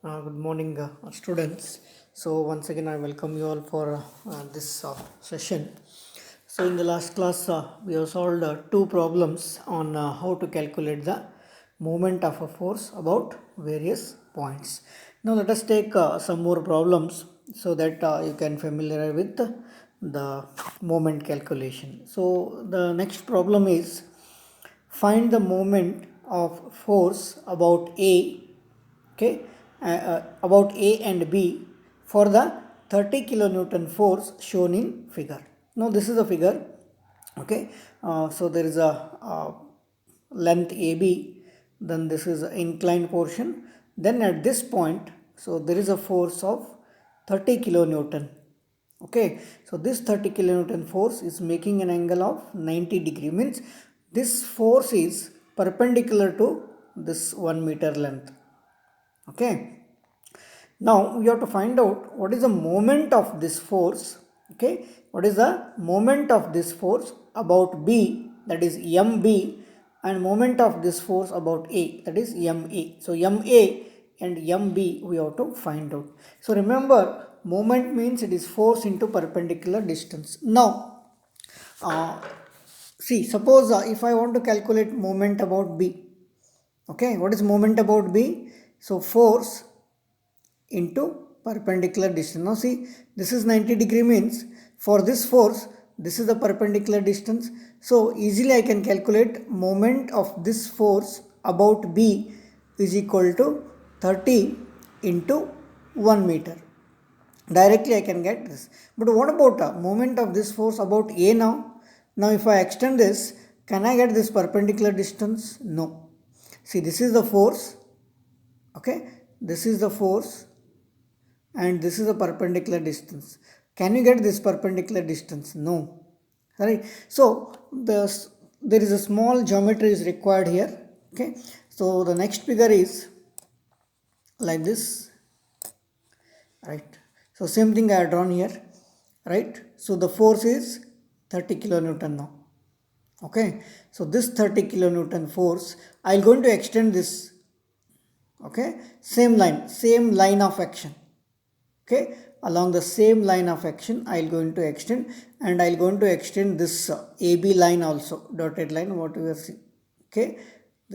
Good morning, students. So, once again, I welcome you all for this session. So, in the last class, we have solved two problems on how to calculate the moment of a force about various points. Now, let us take some more problems so that you can familiarize with the moment calculation. So, the next problem is find the moment of force about A, okay, about A and B for the 30 kilonewton force shown in figure. Now this is a figure, okay. So there is a length AB, then this is an inclined portion, then at this point, so there is a force of 30 kilonewton. Okay, so this 30 kilonewton force is making an angle of 90 degree, means this force is perpendicular to this 1 meter length. Okay, now we have to find out what is the moment of this force. Okay, what is the moment of this force about B, that is MB, and moment of this force about A, that is MA. So MA and MB we have to find out. So remember, moment means it is force into perpendicular distance. Now see, suppose if I want to calculate moment about B, okay, what is moment about B? So force into perpendicular distance. Now see, this is 90 degree, means for this force, this is the perpendicular distance. So easily I can calculate moment of this force about B is equal to 30 into 1 meter. Directly I can get this. But what about moment of this force about A now? Now if I extend this, can I get this perpendicular distance? No. See, this is the force, okay, this is the force, and this is a perpendicular distance. Can you get this perpendicular distance? No. Right. So there is a small geometry is required here. Okay. So the next figure is like this. Right. So same thing I have drawn here. Right. So the force is 30 kilonewton now. Okay. So this 30 kilonewton force, I am going to extend this. Okay. Same line of action. Okay, along the same line of action I will going to extend, and I will going to extend this AB line also, dotted line, what we are seeing. Okay,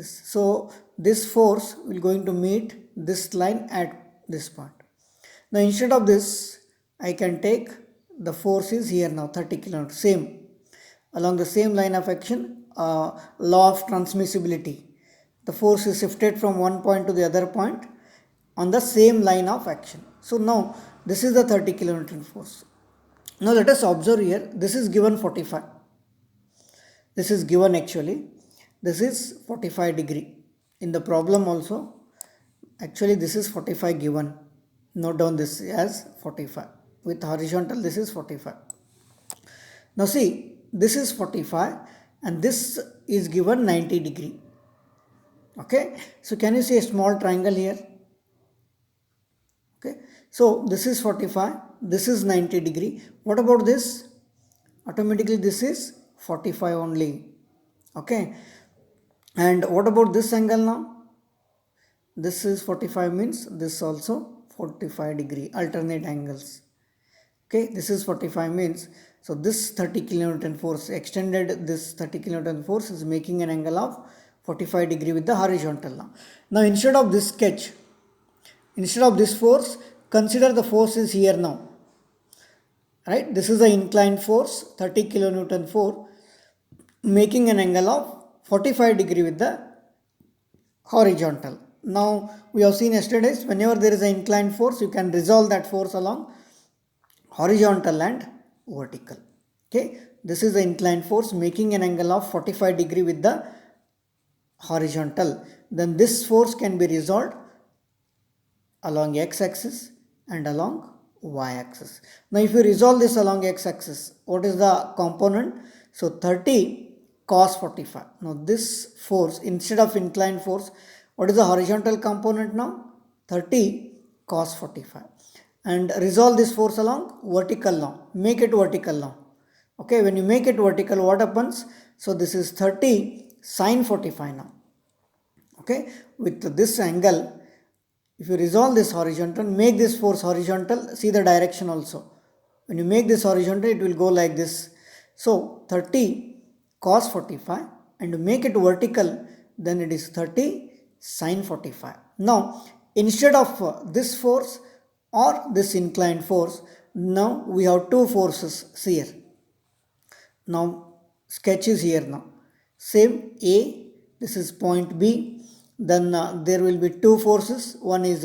so this force will going to meet this line at this point. Now instead of this, I can take the force is here now 30 kilonewton, same along the same line of action, law of transmissibility. The force is shifted from one point to the other point on the same line of action. So now this is the 30 kilonewton force. Now let us observe here, this is given 45. This is given actually. This is 45 degree. In the problem also, actually this is 45 given. Note down this as 45. With horizontal, this is 45. Now see, this is 45 and this is given 90 degree. Okay, so can you see a small triangle here? Okay, so this is 45, this is 90 degree. What about this? Automatically this is 45 only. Okay, and what about this angle now? This is 45, means this also 45 degree, alternate angles. Okay, this is 45 means, so this 30 kilonewton force, extended this 30 kilonewton force is making an angle of 45 degree with the horizontal now. Now instead of this sketch, instead of this force, consider the force is here now. Right, this is the inclined force, 30 kilonewton force, making an angle of 45 degree with the horizontal. Now we have seen yesterday, whenever there is an inclined force, you can resolve that force along horizontal and vertical. Okay, this is the inclined force making an angle of 45 degree with the horizontal. Then this force can be resolved along x-axis and along y-axis. Now if you resolve this along x-axis, what is the component? So 30 cos 45. Now this force, instead of inclined force, what is the horizontal component now? 30 cos 45. And resolve this force along vertical now. Make it vertical now. Okay, when you make it vertical, what happens? So this is 30 sin 45 now. Okay, with this angle, if you resolve this horizontal, make this force horizontal, see the direction also. When you make this horizontal, it will go like this. So 30 cos 45, and to make it vertical, then it is 30 sin 45. Now instead of this force or this inclined force, now we have two forces here. Now sketch is here. Now same A, this is point B, then there will be two forces. One is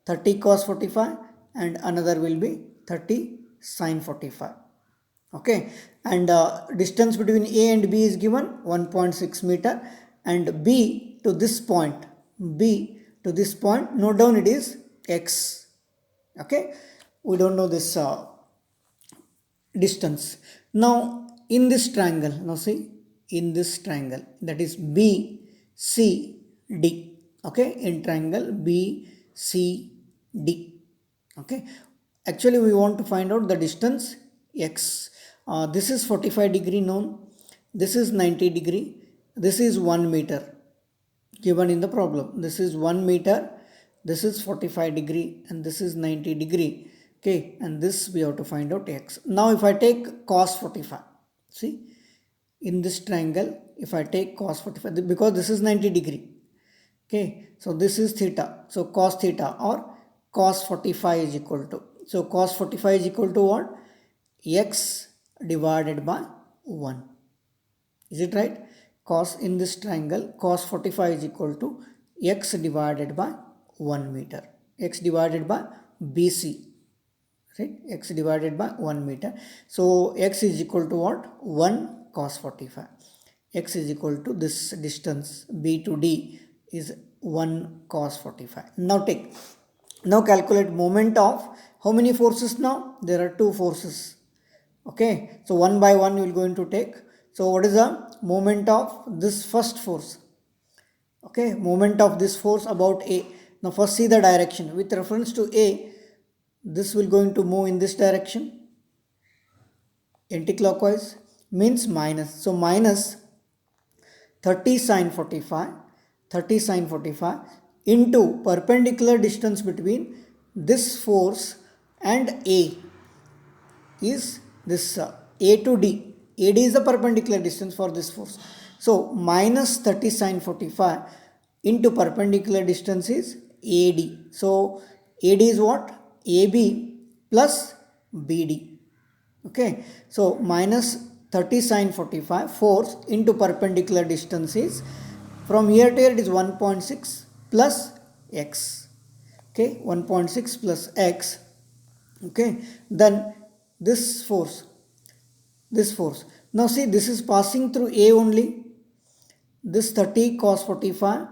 30 cos 45 and another will be 30 sin 45. Okay, and distance between A and B is given 1.6 meter, and B to this point, note down it is x. Okay, we don't know this distance. Now in this triangle, now see, in this triangle, that is BCD. Okay, in triangle BCD. Okay, actually we want to find out the distance x. This is 45 degree known, this is 90 degree, this is 1 meter given in the problem. This is 1 meter, this is 45 degree, and this is 90 degree. Okay, and this we have to find out x. Now if I take cos 45, see, in this triangle, if I take cos 45, because this is 90 degree. Okay, so this is theta, so cos theta or cos 45 is equal to, so cos 45 is equal to what? X divided by 1. Is it right? Cos, in this triangle, cos 45 is equal to x divided by 1 meter, x divided by BC, right? X divided by 1 meter. So x is equal to what? 1 cos 45. X is equal to this distance B to D is 1 cos 45. Now calculate moment of how many forces now? There are two forces. Okay, so one by one you will going to take. So what is the moment of this first force? Okay, moment of this force about A. Now first see the direction. With reference to A, this will going to move in this direction, anti-clockwise, means minus. So minus 30 sin 45 into perpendicular distance between this force and A is this A to D. AD is the perpendicular distance for this force. So minus 30 sin 45 into perpendicular distance is AD. So AD is what? AB plus BD. Okay, so minus 30 sin 45 force into perpendicular distance is, from here to here it is 1.6 plus x. Okay, 1.6 plus x. Okay, then this force. Now see, this is passing through A only. This 30 cos 45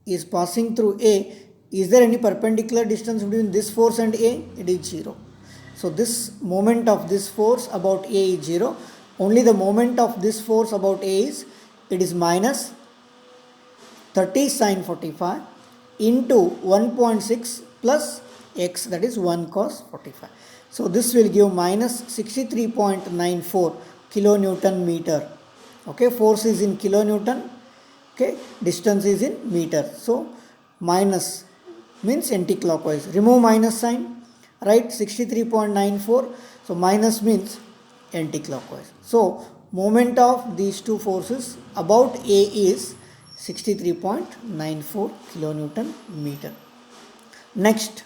is passing through A. Is there any perpendicular distance between this force and A? It is 0. So this moment of this force about A is 0. Only the moment of this force about A is, it is minus 30 sin 45 into 1.6 plus x, that is 1 cos 45. So this will give minus 63.94 kilonewton meter. Okay, force is in kilonewton. Okay, distance is in meter. So minus means anti-clockwise. Remove minus sign, right? 63.94. So minus means anti-clockwise. So moment of these two forces about A is 63.94 kilonewton meter. Next,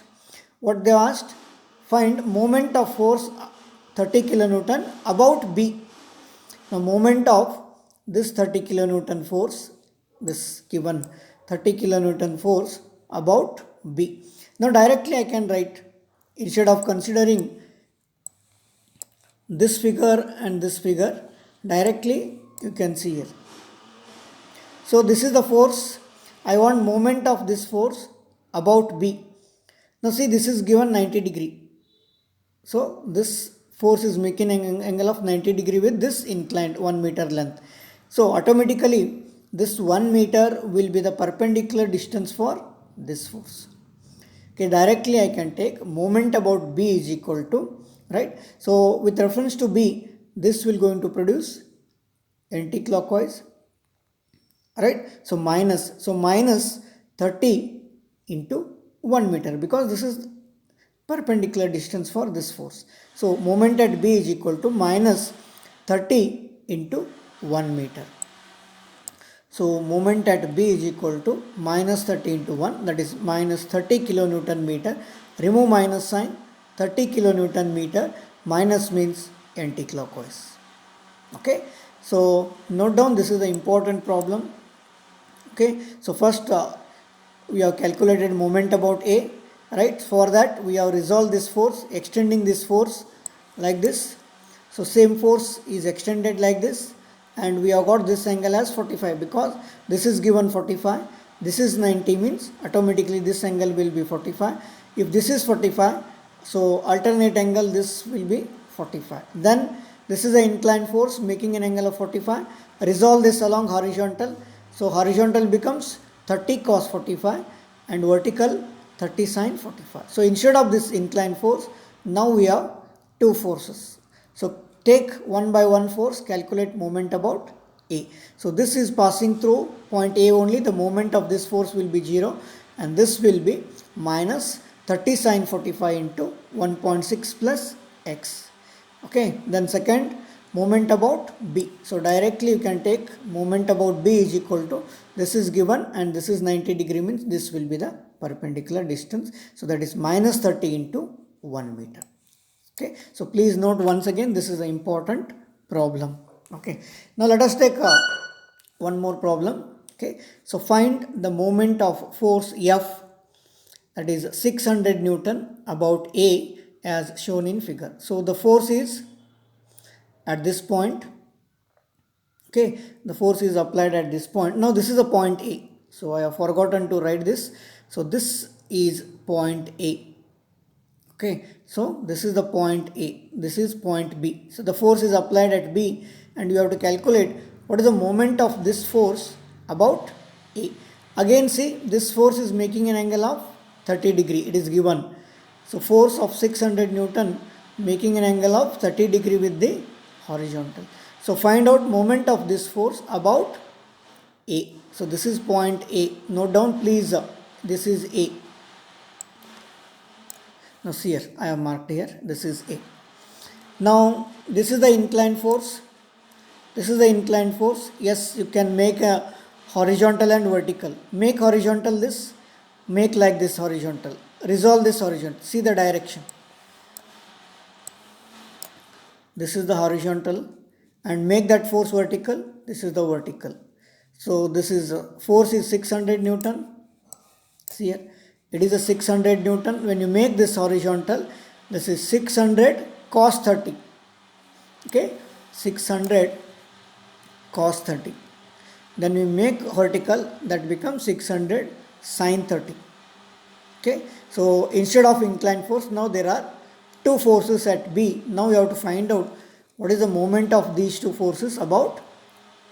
what they asked, find moment of force 30 kilonewton about B. Now moment of this 30 kilonewton force, this given 30 kilonewton force about B. Now directly I can write, instead of considering this figure and this figure, directly you can see here. So this is the force. I want moment of this force about B. Now see, this is given 90 degree. So this force is making an angle of 90 degree with this inclined 1 meter length. So automatically this 1 meter will be the perpendicular distance for this force. Okay, directly I can take moment about B is equal to, right? So with reference to B, this will going to produce anti-clockwise, right? So minus 30 into 1 meter, because this is perpendicular distance for this force. So moment at B is equal to minus 30 into 1 meter. So moment at B is equal to minus 30 into 1, that is minus 30 kilonewton meter. Remove minus sign, 30 kilonewton meter, minus means anti-clockwise. Okay, so note down, this is the important problem. Okay, so first we have calculated moment about A, right? For that we have resolved this force, extending this force like this. So same force is extended like this, and we have got this angle as 45, because this is given 45, this is 90, means automatically this angle will be 45. If this is 45, so alternate angle this will be 45. Then this is the inclined force making an angle of 45. Resolve this along horizontal. So horizontal becomes 30 cos 45 and vertical 30 sin 45. So instead of this inclined force, now we have two forces. So take one by one force, calculate moment about A. So this is passing through point A only, the moment of this force will be 0, and this will be minus 30 sin 45 into 1.6 plus x. Okay, then second, moment about B. So directly you can take moment about B is equal to, this is given and this is 90 degree, means this will be the perpendicular distance. So that is minus 30 into 1 meter. Okay, so please note once again, this is an important problem. Okay, now let us take one more problem. Okay, so find the moment of force F, that is 600 Newton about A as shown in figure. So the force is at this point. Okay, the force is applied at this point. Now this is a point A. So I have forgotten to write this. So this is point A. Okay, so this is the point A, this is point B. So the force is applied at B, and you have to calculate what is the moment of this force about A. Again see, this force is making an angle of 30 degree, it is given. So force of 600 Newton making an angle of 30 degree with the horizontal. So find out moment of this force about A. So this is point A, note down please, this is A. Now see here, I have marked here, this is A. Now this is the inclined force, this is the inclined force. Yes, you can make a horizontal and vertical. Make horizontal this, make like this horizontal, resolve this horizontal, see the direction. This is the horizontal, and make that force vertical, this is the vertical. So this is force is 600 Newton, see here, it is a 600 Newton. When you make this horizontal, this is 600 cos 30. Okay, 600 cos 30. Then we make vertical, that becomes 600 sin 30. Okay, so instead of inclined force, now there are two forces at B. Now we have to find out what is the moment of these two forces about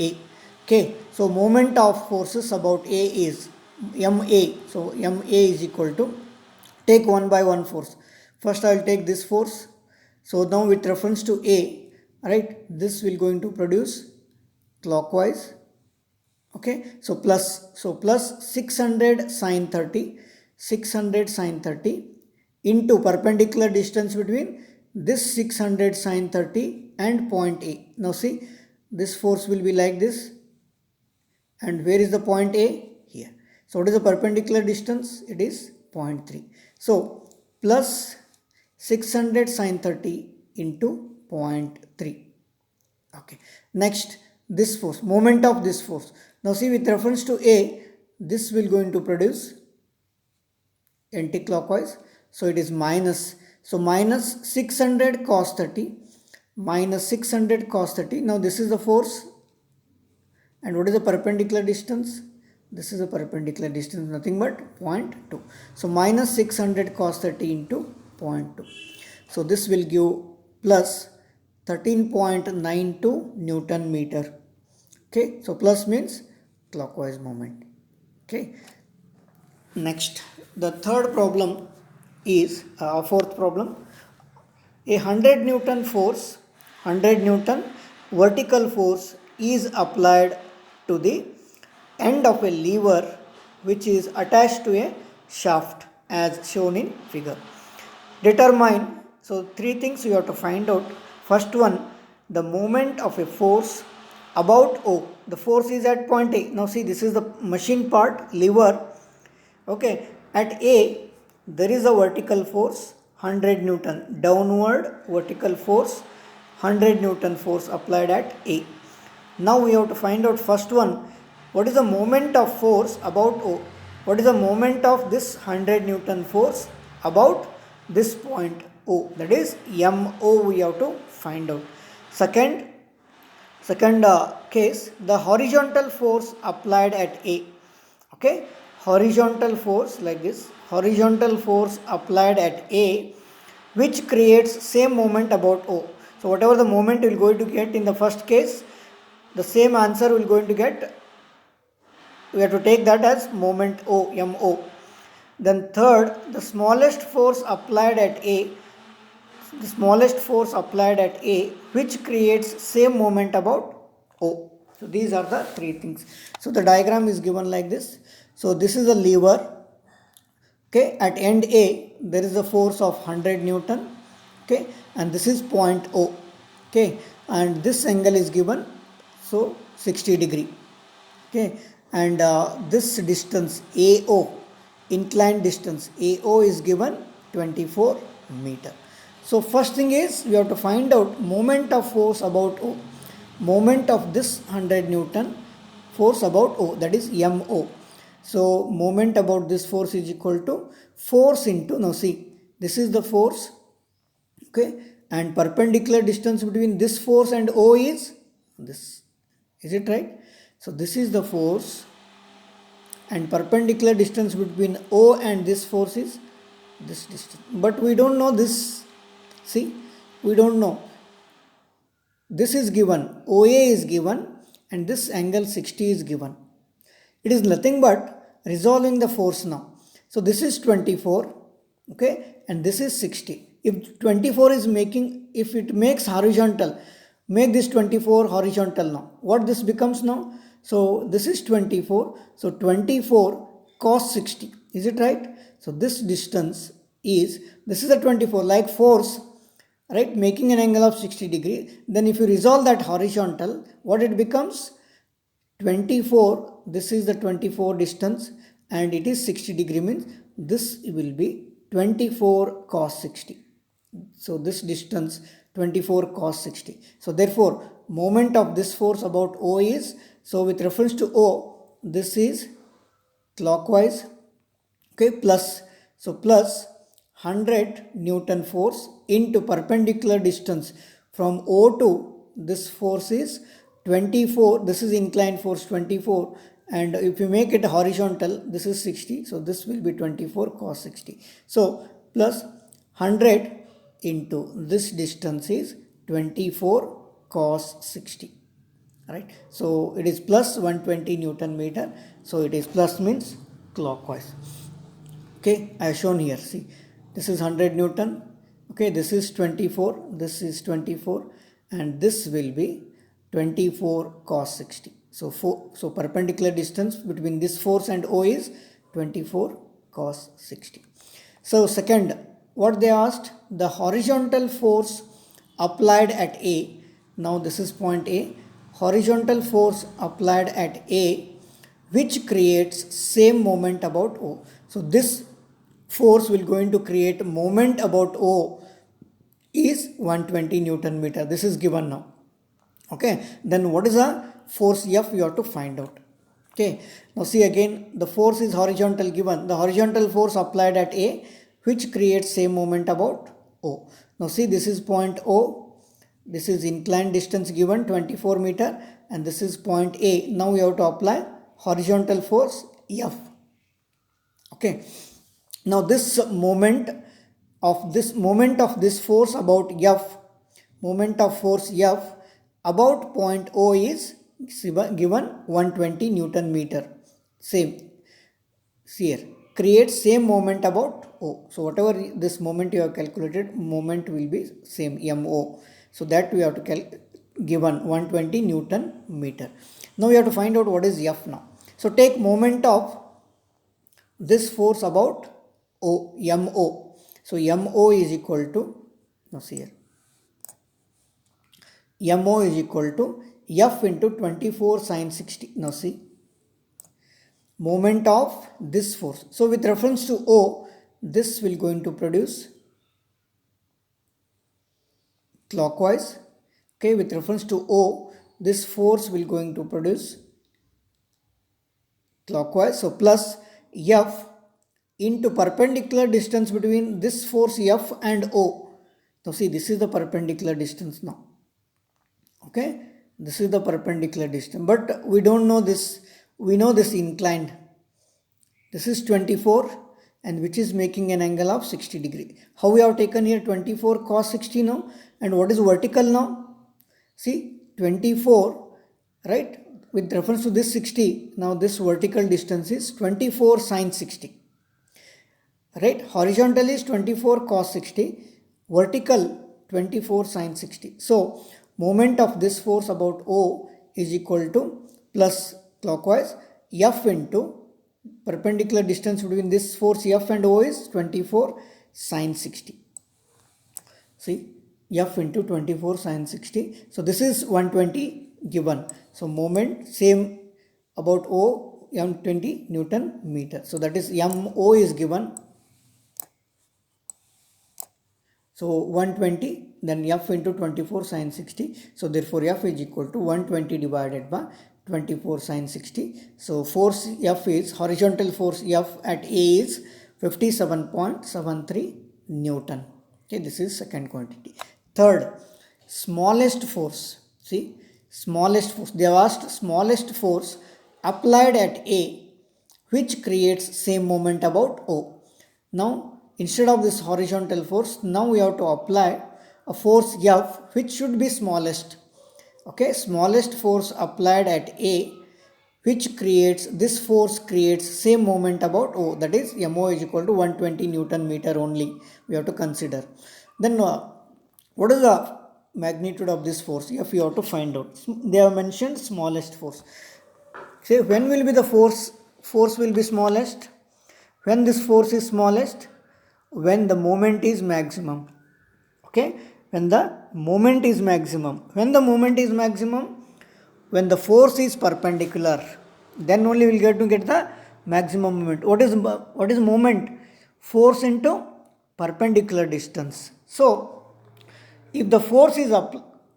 A. Okay, so moment of forces about A is MA. So MA is equal to, take one by one force. First I will take this force. So now with reference to A, right, this will going to produce clockwise. Okay, so plus 600 sin 30, 600 sin 30 into perpendicular distance between this 600 sin 30 and point A. Now see, this force will be like this, and where is the point A? Here. So what is the perpendicular distance? It is 0.3. So plus 600 sin 30 into 0.3. Okay. Next, this force, moment of this force. Now see, with reference to A, this will going to produce anti-clockwise. So it is minus. So minus 600 cos 30 minus 600 cos 30. Now this is the force. And what is the perpendicular distance? This is a perpendicular distance, nothing but 0.2. So minus 600 cos 30 into 0.2. So this will give plus 13.92 Newton meter. Okay, so plus means clockwise moment. Okay. Next, the third problem is fourth problem. A 100 Newton force, 100 Newton vertical force is applied to the end of a lever which is attached to a shaft. as shown in figure. Determine, so three things you have to find out. First one, the moment of a force about O. The force is at point A. Now see, this is the machine part, lever. Okay, at A there is a vertical force 100 Newton, downward vertical force 100 Newton force applied at A. Now we have to find out first one, what is the moment of force about O? What is the moment of this 100 Newton force about this point O? That is MO we have to find out. Second case, the horizontal force applied at A. Okay, horizontal force like this, horizontal force applied at A which creates same moment about O. So whatever the moment we are going to get in the first case, the same answer we are going to get. We have to take that as moment O, MO. Then third, the smallest force applied at A, the smallest force applied at A which creates same moment about O. So these are the three things. So the diagram is given like this. So this is a lever. Okay, at end A there is a force of 100 Newton. Okay, and this is point O. Okay, and this angle is given, so 60 degree. Okay, and this distance AO, inclined distance AO is given 24 meter. So first thing is we have to find out moment of force about O, moment of this 100 Newton force about O, that is MO. So moment about this force is equal to force into, now see, this is the force, okay, and perpendicular distance between this force and O is this. Is it right? So this is the force and perpendicular distance between O and this force is this distance. But we don't know this. See, we don't know. This is given, OA is given and this angle 60 is given. It is nothing but resolving the force now. So this is 24, okay, and this is 60. If 24 is making, if it makes horizontal, make this 24 horizontal now. What this becomes now? So this is 24. So 24 cos 60. Is it right? So this distance is, this is a 24, like force, right, making an angle of 60 degree. Then if you resolve that horizontal, what it becomes? 24, this is the 24 distance and it is 60 degree, means this will be 24 cos 60. So this distance 24 cos 60. So therefore moment of this force about O is, so with reference to O, this is clockwise, okay, plus, so plus 100 Newton force into perpendicular distance from O to this force is 24, this is inclined force 24, and if you make it horizontal, this is 60, so this will be 24 cos 60. So plus 100 into this distance is 24 cos 60, right? So it is plus 120 Newton meter, so it is plus means clockwise. Okay, I have shown here, see, this is 100 Newton, okay, this is 24, this is 24, and this will be 24 cos 60. So perpendicular distance between this force and O is 24 cos 60. So second, what they asked, the horizontal force applied at A, now this is point A, horizontal force applied at A which creates same moment about O. So this force will going to create moment about O is 120 Newton meter. This is given now. Okay, then what is the force F you have to find out. Okay, now see again, the force is horizontal given, the horizontal force applied at A which creates same moment about O. Now see, this is point O, this is inclined distance given 24 meter, and this is point A. Now we have to apply horizontal force F. Okay, now this moment of this force about F, moment of force F about point O is given 120 Newton meter. Same, see here, creates same moment about O. So whatever this moment you have calculated, moment will be same, MO. So that we have to given 120 Newton meter. Now we have to find out what is F now. So take moment of this force about O, MO. So MO is equal to, now see here, MO is equal to F into 24 sine 60. Now see, moment of this force. So with reference to O, this will going to produce clockwise. Okay, with reference to O, this force will going to produce clockwise. So plus F into perpendicular distance between this force F and O. Now see, this is the perpendicular distance now. Okay, this is the perpendicular distance, but we don't know this. We know this inclined. This is 24 and which is making an angle of 60 degree. How we have taken here 24 cos 60 now, and what is vertical now? See, 24, right, with reference to this 60. Now this vertical distance is 24 sine 60. Right, horizontal is 24 cos 60, vertical 24 sine 60. So moment of this force about O is equal to plus clockwise F into perpendicular distance between this force F and O is 24 sine 60. See, F into 24 sine 60. So this is 120 given. So moment same about O, 120 Newton meter. So that is MO is given. So 120, then F into 24 sine 60. So therefore F is equal to 120 divided by 24 sine 60. So force F is, horizontal force F at A is 57.73 Newton. Okay, this is second quantity. Third, smallest force. See, smallest force. They have asked smallest force applied at A which creates same moment about O. Now, instead of this horizontal force, now we have to apply a force F which should be smallest. Okay, smallest force applied at A which creates, this force creates same moment about O, that is MO is equal to 120 Newton meter only we have to consider. Then what is the magnitude of this force? If you have to find out. They have mentioned smallest force. Say when will be the force will be smallest? When this force is smallest? When the moment is maximum. Okay, when the moment is maximum. When the moment is maximum? When the force is perpendicular, then only we will get the maximum moment. What is moment? Force into perpendicular distance. So if the force is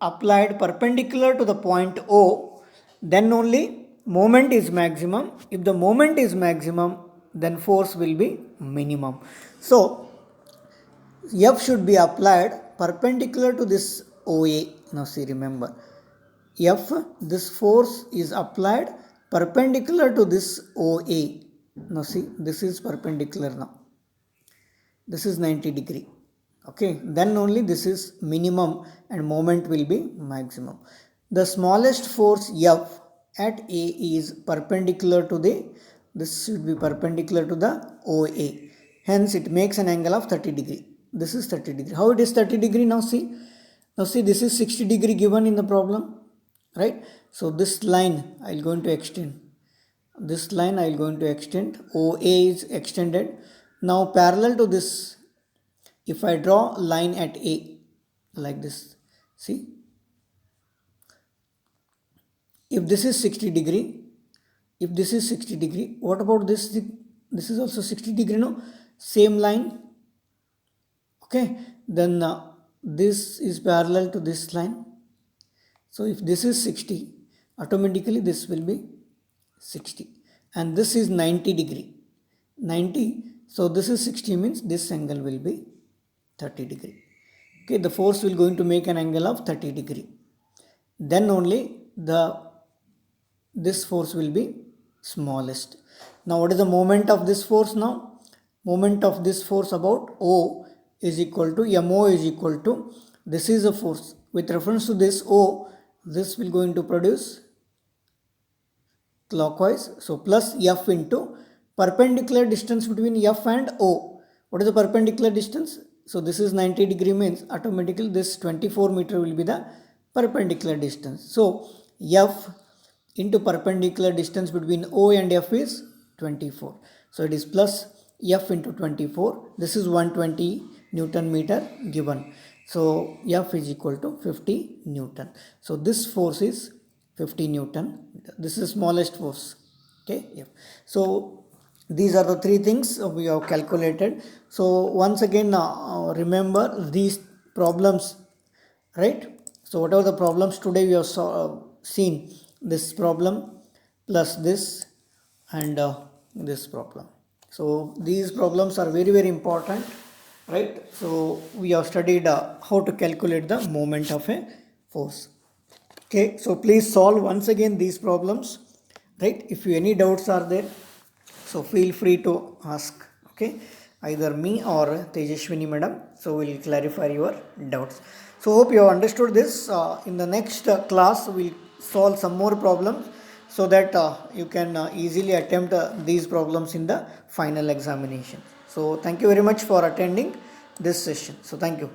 applied perpendicular to the point O, then only moment is maximum. If the moment is maximum, then force will be minimum. So F should be applied perpendicular to this OA. Now see, remember, F, this force is applied perpendicular to this OA. Now see, this is perpendicular now. This is 90 degree. Okay, then only this is minimum and moment will be maximum. The smallest force F at A is perpendicular to this should be perpendicular to the OA. Hence it makes an angle of 30 degree. This is 30 degree. How it is 30 degree now? See, this is 60 degree given in the problem, right? So this line I will going to extend. This line I will going to extend. OA is extended. Now parallel to this, if I draw line at A like this, see, if this is 60 degree, if this is 60 degree, what about this? This is also 60 degree, no? Same line. Okay, then this is parallel to this line. So if this is 60, automatically this will be 60. And this is 90 degree. 90, so this is 60 means this angle will be 30 degree. Okay, the force will going to make an angle of 30 degree. Then only this force will be smallest. Now what is the moment of this force now? Moment of this force about O is equal to MO is equal to, this is a force. With reference to this O, this will going to produce clockwise. So plus F into perpendicular distance between F and O. What is the perpendicular distance? So this is 90 degree means automatically this 24 meter will be the perpendicular distance. So F into perpendicular distance between O and F is 24. So it is plus F into 24, this is 120 Newton meter given. So F is equal to 50 Newton. So this force is 50 Newton. This is smallest force. Okay. F. So these are the three things we have calculated. So once again, remember these problems, right? So whatever the problems today we have seen, this problem plus this and this problem. So these problems are very very important, right? So we have studied how to calculate the moment of a force. Okay, so please solve once again these problems, right? If any doubts are there, so feel free to ask, okay, either me or Tejashwini madam. So we'll clarify your doubts. So hope you have understood this. In the next class, we'll solve some more problems so that you can easily attempt these problems in the final examination. So thank you very much for attending this session. So thank you.